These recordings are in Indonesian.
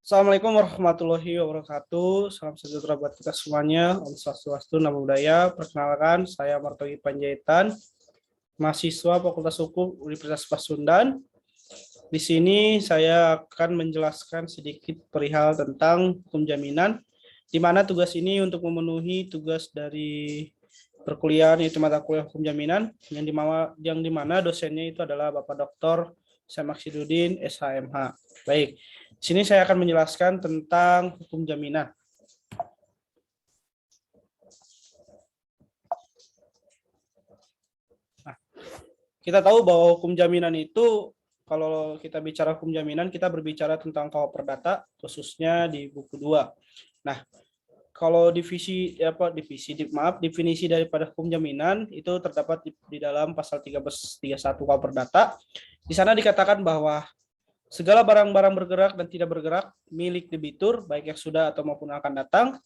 Assalamualaikum warahmatullahi wabarakatuh. Salam sejahtera buat kita semuanya. Om Swastiastu, Namo Buddhaya. Perkenalkan, saya Martogi Panjaitan, mahasiswa Fakultas Hukum Universitas Pasundan. Di sini saya akan menjelaskan sedikit perihal tentang hukum jaminan, di mana tugas ini untuk memenuhi tugas dari perkuliahan, yaitu mata kuliah hukum jaminan, yang dimana dosennya itu adalah Bapak Dr. Syam Maksududin, SHMH. Baik, di sini saya akan menjelaskan tentang hukum jaminan. Nah, kita tahu bahwa hukum jaminan itu, kalau kita bicara hukum jaminan, kita berbicara tentang KUHP Perdata, khususnya di buku 2. Nah, kalau definisi daripada hukum jaminan itu terdapat di dalam pasal 1331 KUHP Perdata. Di sana dikatakan bahwa segala barang-barang bergerak dan tidak bergerak milik debitur, baik yang sudah atau maupun akan datang,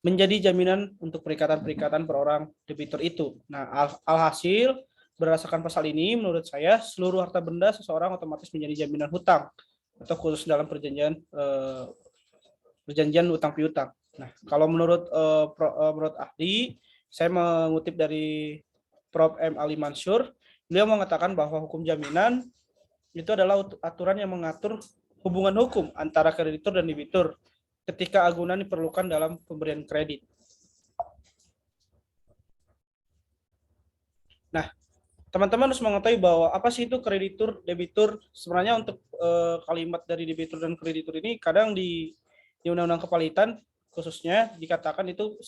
menjadi jaminan untuk perikatan-perikatan per orang debitur itu. Nah, alhasil berdasarkan pasal ini, menurut saya seluruh harta benda seseorang otomatis menjadi jaminan hutang atau khusus dalam perjanjian utang piutang. Nah, kalau menurut ahli, saya mengutip dari Prof. M. Ali Mansur, beliau mengatakan bahwa hukum jaminan itu adalah aturan yang mengatur hubungan hukum antara kreditur dan debitur ketika agunan diperlukan dalam pemberian kredit. Nah, teman-teman harus mengetahui bahwa apa sih itu kreditur, debitur. Sebenarnya untuk kalimat dari debitur dan kreditur ini kadang di Undang-Undang Kepalitan khususnya dikatakan itu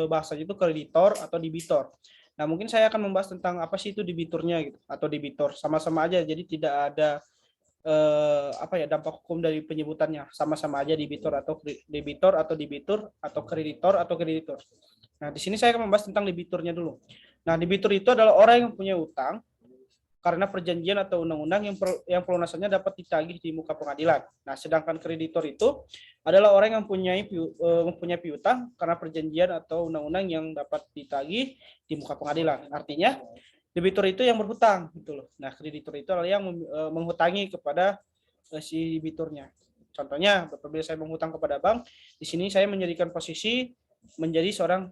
bahasanya itu kreditor atau debitor. Nah, mungkin saya akan membahas tentang apa sih itu debiturnya gitu atau debitor. Sama-sama aja, jadi tidak ada dampak hukum dari penyebutannya. Sama-sama aja debitur atau kreditor. Nah, di sini saya akan membahas tentang debiturnya dulu. Nah, debitur itu adalah orang yang punya utang karena perjanjian atau undang-undang yang pelunasannya dapat ditagih di muka pengadilan. Nah, sedangkan kreditor itu adalah orang yang mempunyai piutang karena perjanjian atau undang-undang yang dapat ditagih di muka pengadilan. Artinya, debitur itu yang berhutang, gitu loh. Nah, kreditor itu adalah yang menghutangi kepada si debiturnya. Contohnya, apabila saya menghutang kepada bank, di sini saya menjadikan posisi menjadi seorang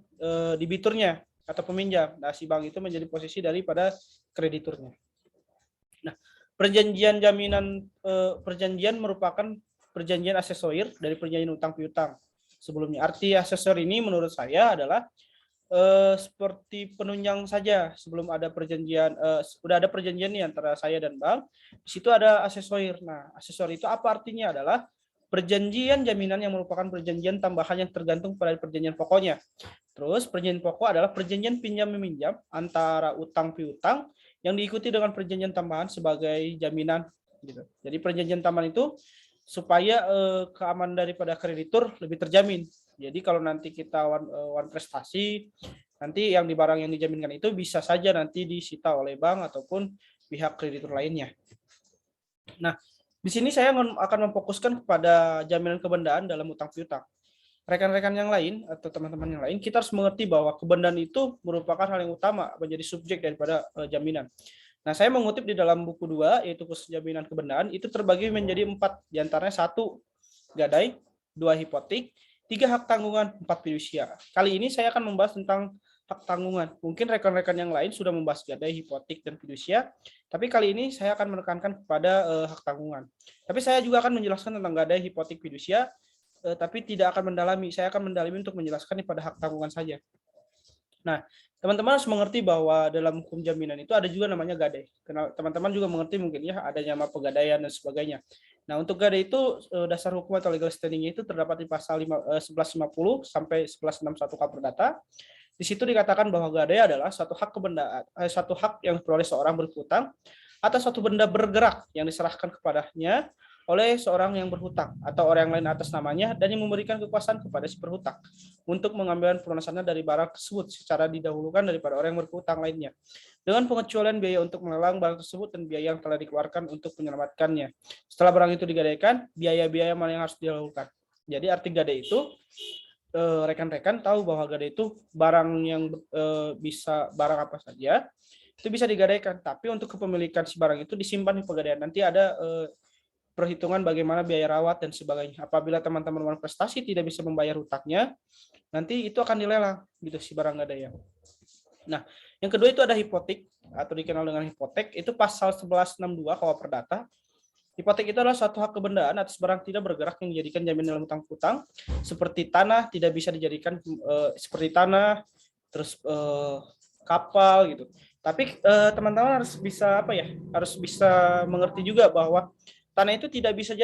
debiturnya atau peminjam. Nah, si bank itu menjadi posisi daripada krediturnya. Nah, perjanjian merupakan perjanjian asesorir dari perjanjian utang piutang sebelumnya. Arti asesor ini menurut saya adalah seperti penunjang saja sebelum ada perjanjian. Sudah ada perjanjian nih antara saya dan bank, di situ ada asesorir. Nah, asesor itu apa artinya? Adalah perjanjian jaminan yang merupakan perjanjian tambahan yang tergantung pada perjanjian pokoknya. Terus perjanjian pokok adalah perjanjian pinjam meminjam antara utang piutang yang diikuti dengan perjanjian tambahan sebagai jaminan. Gitu. Jadi perjanjian tambahan itu supaya keamanan daripada kreditur lebih terjamin. Jadi kalau nanti kita wan prestasi, nanti yang di barang yang dijaminkan itu bisa saja nanti disita oleh bank ataupun pihak kreditur lainnya. Nah, di sini saya akan memfokuskan kepada jaminan kebendaan dalam utang piutang. Rekan-rekan yang lain atau teman-teman yang lain, kita harus mengerti bahwa kebendaan itu merupakan hal yang utama menjadi subjek daripada jaminan. Nah, saya mengutip di dalam buku 2, yaitu khusus jaminan kebendaan, itu terbagi menjadi 4, diantaranya 1 gadai, 2 hipotek, 3 hak tanggungan, 4 fidusia. Kali ini saya akan membahas tentang hak tanggungan. Mungkin rekan-rekan yang lain sudah membahas gadai, hipotek, dan fidusia, tapi kali ini saya akan menekankan kepada hak tanggungan. Tapi saya juga akan menjelaskan tentang gadai, hipotek, fidusia, tapi tidak akan mendalami. Saya akan mendalami untuk menjelaskan pada hak tanggungan saja. Nah, teman-teman harus mengerti bahwa dalam hukum jaminan itu ada juga namanya gadai. Teman-teman juga mengerti mungkin ya ada nama pegadaian dan sebagainya. Nah, untuk gadai itu dasar hukum atau legal standing-nya itu terdapat di pasal 1150 sampai 1161 KUHP Perdata. Di situ dikatakan bahwa gadai adalah satu hak kebendaan, satu hak yang diperoleh seorang berhutang atas suatu benda bergerak yang diserahkan kepadanya oleh seorang yang berhutang atau orang lain atas namanya dan yang memberikan kekuasaan kepada si berhutang untuk mengambil pelunasannya dari barang tersebut secara didahulukan daripada orang yang berhutang lainnya dengan pengecualian biaya untuk melelang barang tersebut dan biaya yang telah dikeluarkan untuk menyelamatkannya. Setelah barang itu digadaikan, biaya-biaya mana yang harus didahulukan. Jadi arti gadai itu rekan-rekan tahu bahwa gadai itu barang yang bisa barang apa saja itu bisa digadaikan, tapi untuk kepemilikan si barang itu disimpan di pegadaian. Nanti ada perhitungan bagaimana biaya rawat dan sebagainya. Apabila teman-teman prestasi tidak bisa membayar hutangnya, nanti itu akan dilelang gitu si barang gadaian. Nah, yang kedua itu ada hipotek atau dikenal dengan hipotek, itu pasal 1162 KUH Perdata. Hipotek itu adalah suatu hak kebendaan atas barang tidak bergerak yang dijadikan jaminan dalam hutang piutang, seperti tanah tidak bisa dijadikan seperti tanah, terus kapal gitu. Tapi teman-teman harus bisa apa ya? Harus bisa mengerti juga bahwa tanah itu tidak bisa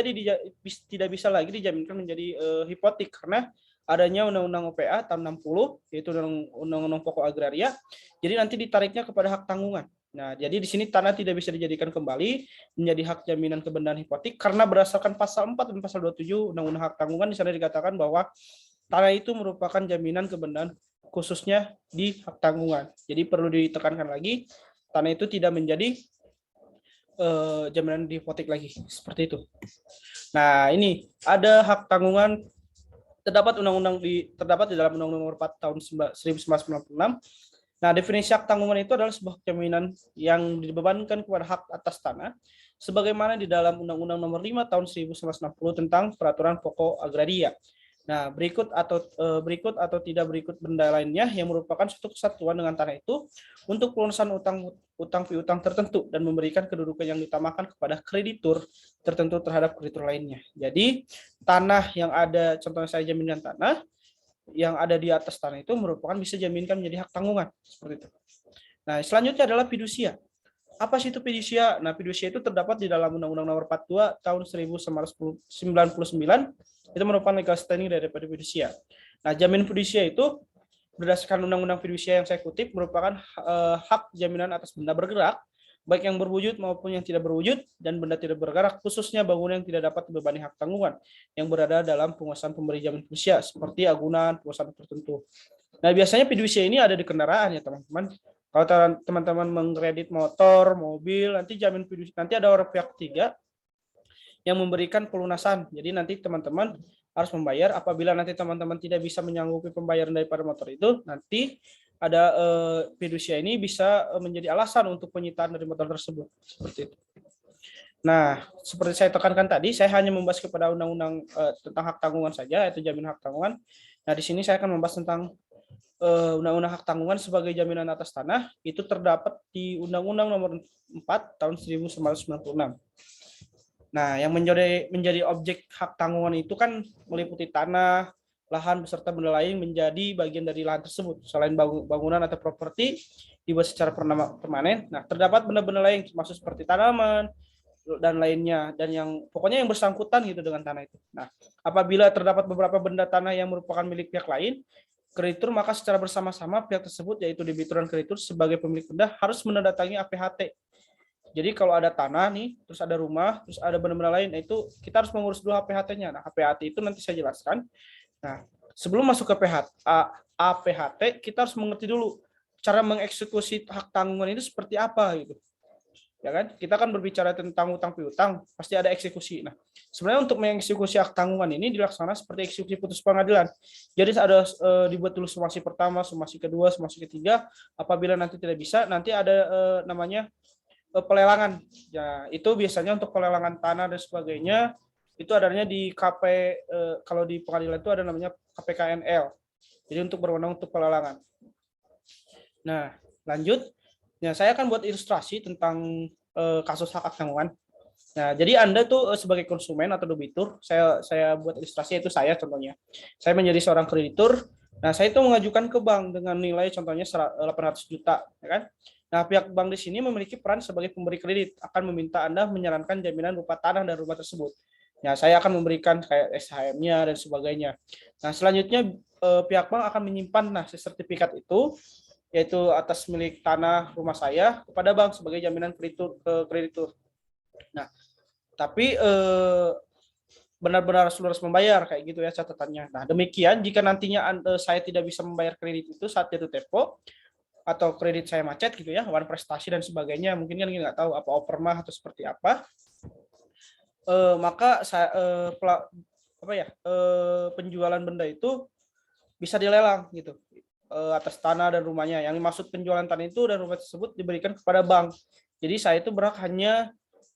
lagi dijaminkan menjadi hipotek karena adanya Undang-Undang OPA tahun 60, yaitu Undang-Undang Pokok Agraria. Jadi nanti ditariknya kepada hak tanggungan. Nah, jadi di sini tanah tidak bisa dijadikan kembali menjadi hak jaminan kebendaan hipotek karena berdasarkan pasal 4 dan pasal 27 Undang-Undang Hak Tanggungan di sana dikatakan bahwa tanah itu merupakan jaminan kebendaan khususnya di hak tanggungan. Jadi perlu ditekankan lagi, tanah itu tidak menjadi jaminan di hipotek lagi, seperti itu. Nah, ini ada hak tanggungan terdapat di dalam Undang-Undang Nomor 4 tahun 1996. Nah, definisi hak tanggungan itu adalah sebuah jaminan yang dibebankan kepada hak atas tanah sebagaimana di dalam Undang-Undang Nomor 5 tahun 1960 tentang Peraturan Pokok Agraria. Nah, berikut atau tidak berikut benda lainnya yang merupakan suatu kesatuan dengan tanah itu untuk pelunasan utang piutang tertentu dan memberikan kedudukan yang diutamakan kepada kreditur tertentu terhadap kreditur lainnya. Jadi, tanah yang ada, contohnya saya jaminan tanah, yang ada di atas tanah itu merupakan bisa jaminkan menjadi hak tanggungan, seperti itu. Nah, selanjutnya adalah fidusia. Apa sih itu fidusia? Nah, fidusia itu terdapat di dalam Undang-Undang Nomor 42 tahun 1999. Itu merupakan legal standing daripada fidusia. Nah, jamin fidusia itu berdasarkan Undang-Undang fidusia yang saya kutip merupakan hak jaminan atas benda bergerak, baik yang berwujud maupun yang tidak berwujud, dan benda tidak bergerak, khususnya bangunan yang tidak dapat dibebani hak tanggungan, yang berada dalam penguasaan pemberi jamin fidusia, seperti agunan, perusahaan tertentu. Nah, biasanya fidusia ini ada di kendaraan ya teman-teman. Kalau teman-teman mengkredit motor, mobil, nanti jamin fidusia, nanti ada orang pihak ketiga yang memberikan pelunasan. Jadi nanti teman-teman harus membayar. Apabila nanti teman-teman tidak bisa menyanggupi pembayaran daripada motor itu, nanti ada fidusia ini bisa menjadi alasan untuk penyitaan dari motor tersebut, seperti itu. Nah, seperti saya tekankan tadi, saya hanya membahas kepada undang-undang tentang hak tanggungan saja, yaitu jaminan hak tanggungan. Nah, di sini saya akan membahas tentang undang-undang hak tanggungan sebagai jaminan atas tanah, itu terdapat di Undang-Undang Nomor 4 tahun 1996. Nah, yang menjadi objek hak tanggungan itu kan meliputi tanah, lahan beserta benda lain menjadi bagian dari lahan tersebut. Selain bangunan atau properti dibuat secara permanen. Nah, terdapat benda-benda lain termasuk seperti tanaman dan lainnya, dan yang pokoknya yang bersangkutan gitu dengan tanah itu. Nah, apabila terdapat beberapa benda tanah yang merupakan milik pihak lain, kreditur, maka secara bersama-sama pihak tersebut, yaitu debitur dan kreditur sebagai pemilik benda, harus menandatangani APHT. Jadi kalau ada tanah nih, terus ada rumah, terus ada benda-benda lain, itu kita harus mengurus dulu APHT-nya. Nah, APHT itu nanti saya jelaskan. Nah, sebelum masuk ke APHT, kita harus mengerti dulu cara mengeksekusi hak tanggungan itu seperti apa gitu. Ya kan? Kita kan berbicara tentang utang piutang, pasti ada eksekusi. Nah, sebenarnya untuk mengeksekusi hak tanggungan ini dilaksanakan seperti eksekusi putus pengadilan. Jadi ada dibuat dulu somasi pertama, somasi kedua, somasi ketiga. Apabila nanti tidak bisa, nanti ada namanya pelelangan. Ya, itu biasanya untuk pelelangan tanah dan sebagainya itu adanya di kalau di pengadilan itu ada namanya KPKNL. Jadi untuk berwenang untuk pelelangan. Nah, lanjut. Ya, saya akan buat ilustrasi tentang kasus hak tanggungan. Nah, jadi Anda tuh sebagai konsumen atau debitur, saya buat ilustrasi, itu saya contohnya. Saya menjadi seorang kreditur. Nah, saya itu mengajukan ke bank dengan nilai contohnya 800 juta, ya kan? Nah, pihak bank di sini memiliki peran sebagai pemberi kredit, akan meminta Anda menyarankan jaminan berupa tanah dan rumah tersebut. Nah, saya akan memberikan kayak SHM-nya dan sebagainya. Nah, selanjutnya pihak bank akan menyimpan sertifikat itu, yaitu atas milik tanah rumah saya, kepada bank sebagai jaminan kreditur. Nah, tapi benar-benar harus membayar kayak gitu ya catatannya. Nah, demikian jika nantinya saya tidak bisa membayar kredit itu saat jatuh tempo, atau kredit saya macet gitu ya, wan prestasi dan sebagainya, mungkin kan nggak tahu apa opermah atau seperti apa, maka saya penjualan benda itu bisa dilelang gitu, atas tanah dan rumahnya. Yang dimaksud penjualan tanah itu dan rumah tersebut diberikan kepada bank. Jadi saya itu berhak hanya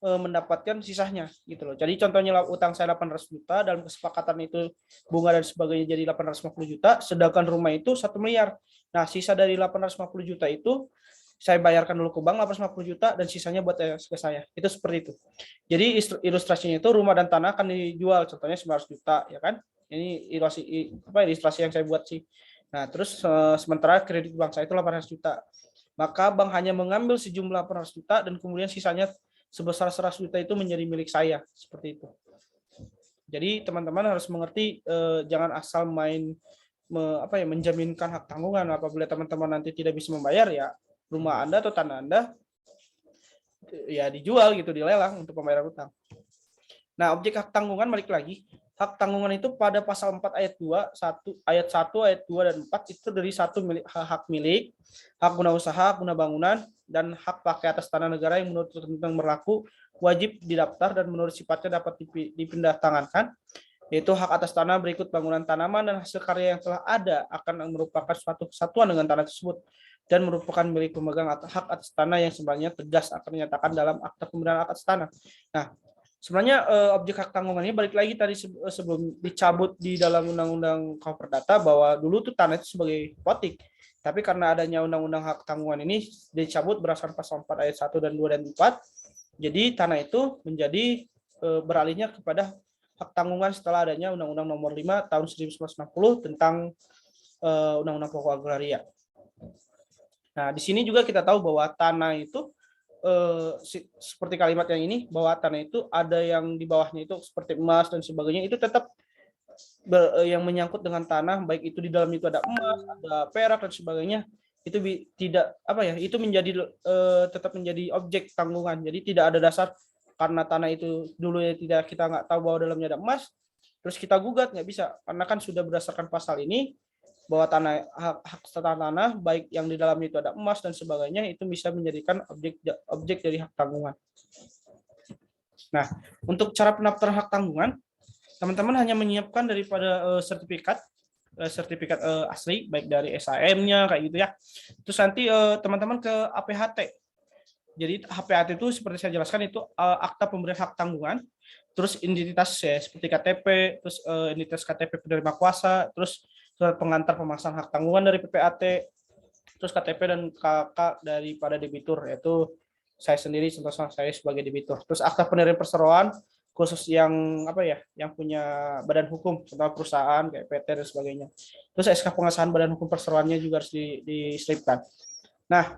mendapatkan sisanya gitu loh. Jadi contohnya utang saya 800 juta, dalam kesepakatan itu bunga dan sebagainya jadi 850 juta, sedangkan rumah itu 1 miliar. Nah, sisa dari 850 juta itu saya bayarkan dulu ke bank 850 juta dan sisanya buat ke saya. Itu seperti itu. Jadi ilustrasinya itu rumah dan tanah akan dijual, contohnya 900 juta ya kan. Ini ilustrasi yang saya buat sih. Nah, terus sementara kredit bank saya itu 800 juta. Maka bank hanya mengambil sejumlah 800 juta dan kemudian sisanya sebesar 100 juta itu menjadi milik saya, seperti itu. Jadi teman-teman harus mengerti, jangan asal main menjaminkan hak tanggungan. Apabila teman-teman nanti tidak bisa membayar, ya rumah Anda atau tanah Anda ya dijual gitu, dilelang untuk pembayaran utang. Nah, objek hak tanggungan balik lagi. Hak tanggungan itu pada pasal 4 ayat 2, ayat 1, ayat 2 dan 4 itu dari satu hak milik, hak guna usaha, hak guna bangunan, dan hak pakai atas tanah negara yang menurut ketentuan berlaku wajib didaftar dan menurut sifatnya dapat dipindah tangankan, yaitu hak atas tanah berikut bangunan, tanaman, dan hasil karya yang telah ada akan merupakan suatu kesatuan dengan tanah tersebut dan merupakan milik pemegang hak atas tanah yang sebenarnya tegas akan dinyatakan dalam akta pemberian hak atas tanah. Nah, sebenarnya objek hak tanggungan ini balik lagi tadi sebelum dicabut di dalam Undang-Undang KUH Perdata bahwa dulu tuh tanah itu sebagai potik. Tapi karena adanya Undang-Undang hak tanggungan ini dicabut berdasarkan pasal 4 ayat 1 dan 2 dan 4. Jadi tanah itu menjadi beralihnya kepada hak tanggungan setelah adanya Undang-Undang Nomor 5 tahun 1960 tentang Undang-Undang Pokok Agraria. Nah, di sini juga kita tahu bahwa tanah itu seperti kalimat yang ini, bahwa tanah itu ada yang di bawahnya itu seperti emas dan sebagainya, itu tetap yang menyangkut dengan tanah, baik itu di dalam itu ada emas, ada perak dan sebagainya, itu tidak itu menjadi tetap menjadi objek tanggungan. Jadi tidak ada dasar karena tanah itu dulu ya kita nggak tahu bahwa dalamnya ada emas, terus kita gugat, nggak bisa, karena kan sudah berdasarkan pasal ini bahwa hak tanah baik yang di dalamnya itu ada emas dan sebagainya itu bisa menjadikan objek dari hak tanggungan. Nah, untuk cara pendaftaran hak tanggungan, teman-teman hanya menyiapkan daripada sertifikat asli baik dari SHM-nya kayak gitu ya. Terus nanti teman-teman ke APHT. Jadi APHT itu seperti saya jelaskan itu akta pemberian hak tanggungan, terus identitas ya, seperti KTP, terus identitas KTP penerima kuasa, terus surat pengantar pemasangan hak tanggungan dari PPAT, terus KTP dan KK daripada debitur, yaitu saya sendiri, contoh saya sebagai debitur. Terus akta penerima perseroan khusus yang yang punya badan hukum, contoh perusahaan kayak PT dan sebagainya. Terus SK pengesahan badan hukum perseroannya juga harus diselipkan. Nah,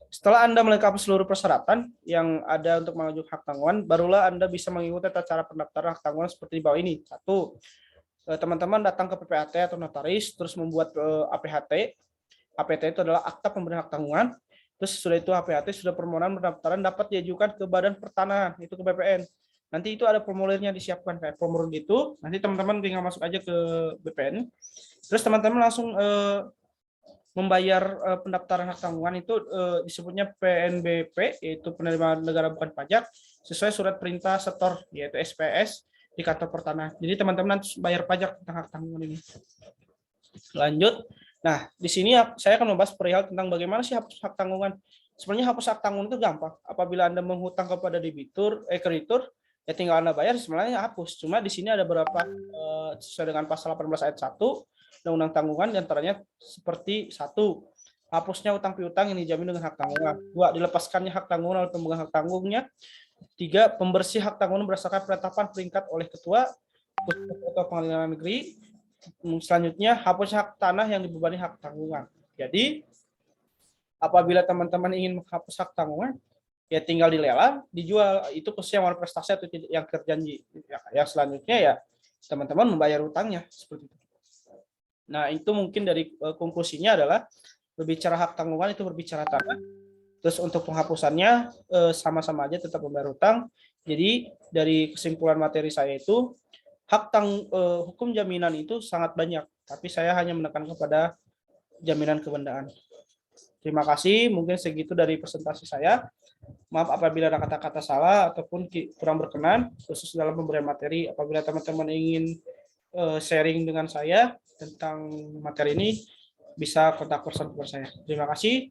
setelah Anda melengkapi seluruh persyaratan yang ada untuk mengajukan hak tanggungan, barulah Anda bisa mengikuti tata cara pendaftaran hak tanggungan seperti di bawah ini. 1. Teman-teman datang ke PPAT atau notaris, terus membuat APHT. APT itu adalah akta pemberian hak tanggungan. Terus sudah itu APHT, sudah permohonan pendaftaran dapat diajukan ke Badan Pertanahan, itu ke BPN. Nanti itu ada formulirnya disiapkan kayak formulir itu. Nanti teman-teman tinggal masuk aja ke BPN. Terus teman-teman langsung membayar pendaftaran hak tanggungan itu disebutnya PNBP, yaitu penerimaan negara bukan pajak, sesuai surat perintah setor, yaitu SPS di kantor pertanahan. Jadi teman-teman nanti bayar pajak tentang hak tanggungan ini. Lanjut. Nah, di sini saya akan membahas perihal tentang bagaimana sih hapus hak tanggungan. Sebenarnya hapus hak tanggungan itu gampang. Apabila Anda menghutang kepada kreditur, ya tinggal Anda bayar, sebenarnya hapus. Cuma di sini ada beberapa sesuai dengan pasal 18 ayat 1 Undang-Undang Tanggungan, diantaranya seperti 1. Hapusnya utang piutang yang dijamin dengan hak tanggungan. 2. Dilepaskannya hak tanggungan oleh pemegang hak tanggungnya. 3. Pembersih hak tanggungan berdasarkan penetapan peringkat oleh ketua atau pengadilan negeri. Selanjutnya, hapus hak tanah yang dibebani hak tanggungan. Jadi, apabila teman-teman ingin menghapus hak tanggungan, ya tinggal dilelang, dijual. Itu khusus yang prestasi atau yang terjanji. Yang selanjutnya ya teman-teman membayar utangnya seperti itu. Nah, itu mungkin dari konklusinya adalah berbicara hak tanggungan itu berbicara tanah. Terus untuk penghapusannya sama-sama aja tetap membayar utang. Jadi dari kesimpulan materi saya itu hukum jaminan itu sangat banyak, tapi saya hanya menekan kepada jaminan kebendaan. Terima kasih, mungkin segitu dari presentasi saya. Maaf apabila ada kata-kata salah ataupun kurang berkenan, khusus dalam pemberian materi. Apabila teman-teman ingin sharing dengan saya tentang materi ini, bisa kontak person saya. Terima kasih.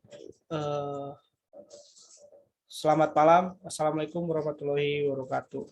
Selamat malam. Assalamualaikum warahmatullahi wabarakatuh.